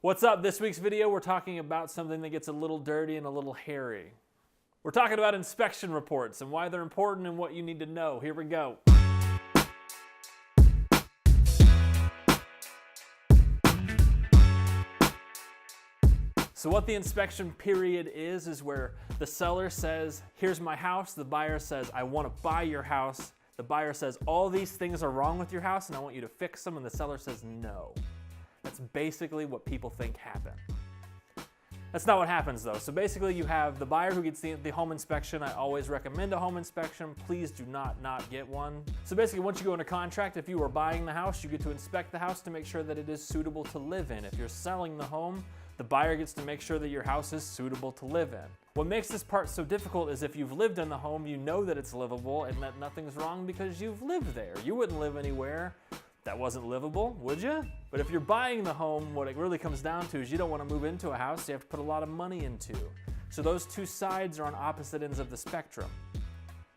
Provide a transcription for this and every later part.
What's up? This week's video, we're talking about something that gets a little dirty and a little hairy. We're talking about inspection reports and why they're important and what you need to know. Here we go. So what the inspection period is where the seller says, here's my house. The buyer says, I want to buy your house. The buyer says, all these things are wrong with your house and I want you to fix them. And the seller says, no. That's basically what people think happened. That's not what happens though. So basically you have the buyer who gets the home inspection. I always recommend a home inspection. Please do not get one. So basically once you go into contract, if you are buying the house, you get to inspect the house to make sure that it is suitable to live in. If you're selling the home, the buyer gets to make sure that your house is suitable to live in. What makes this part so difficult is if you've lived in the home, you know that it's livable and that nothing's wrong because you've lived there. You wouldn't live anywhere that wasn't livable, would you? But if you're buying the home, what it really comes down to is you don't want to move into a house you have to put a lot of money into. So those two sides are on opposite ends of the spectrum.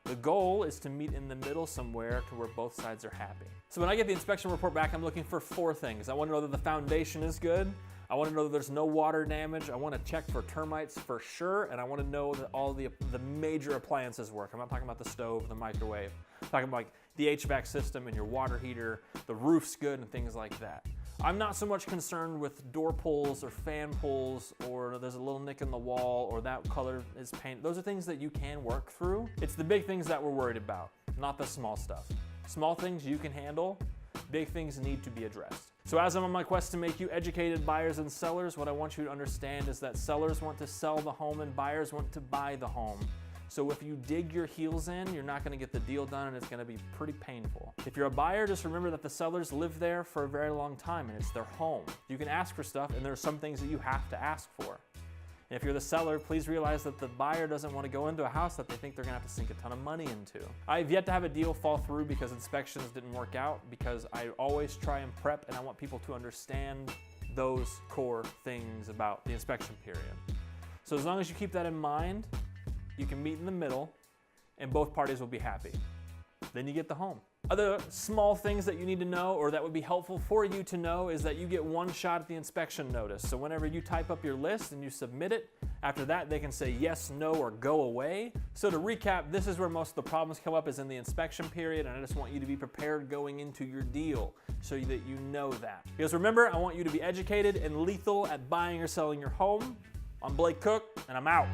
The goal is to meet in the middle somewhere to where both sides are happy. So when I get the inspection report back, I'm looking for four things. I want to know that the foundation is good. I want to know that there's no water damage. I want to check for termites for sure. And I want to know that all the major appliances work. I'm not talking about the stove, the microwave. I'm talking about like the HVAC system and your water heater, the roof's good and things like that. I'm not so much concerned with door pulls or fan pulls or there's a little nick in the wall or that color is painted. Those are things that you can work through. It's the big things that we're worried about, not the small stuff. Small things you can handle, big things need to be addressed. So as I'm on my quest to make you educated buyers and sellers, what I want you to understand is that sellers want to sell the home and buyers want to buy the home. So if you dig your heels in, you're not gonna get the deal done and it's gonna be pretty painful. If you're a buyer, just remember that the sellers live there for a very long time and it's their home. You can ask for stuff and there are some things that you have to ask for. And if you're the seller, please realize that the buyer doesn't want to go into a house that they think they're gonna have to sink a ton of money into. I've yet to have a deal fall through because inspections didn't work out because I always try and prep and I want people to understand those core things about the inspection period. So as long as you keep that in mind, you can meet in the middle and both parties will be happy. Then you get the home. Other small things that you need to know or that would be helpful for you to know is that you get one shot at the inspection notice. So whenever you type up your list and you submit it, after that they can say yes, no, or go away. So to recap, this is where most of the problems come up is in the inspection period and I just want you to be prepared going into your deal so that you know that. Because remember, I want you to be educated and lethal at buying or selling your home. I'm Blake Cook and I'm out.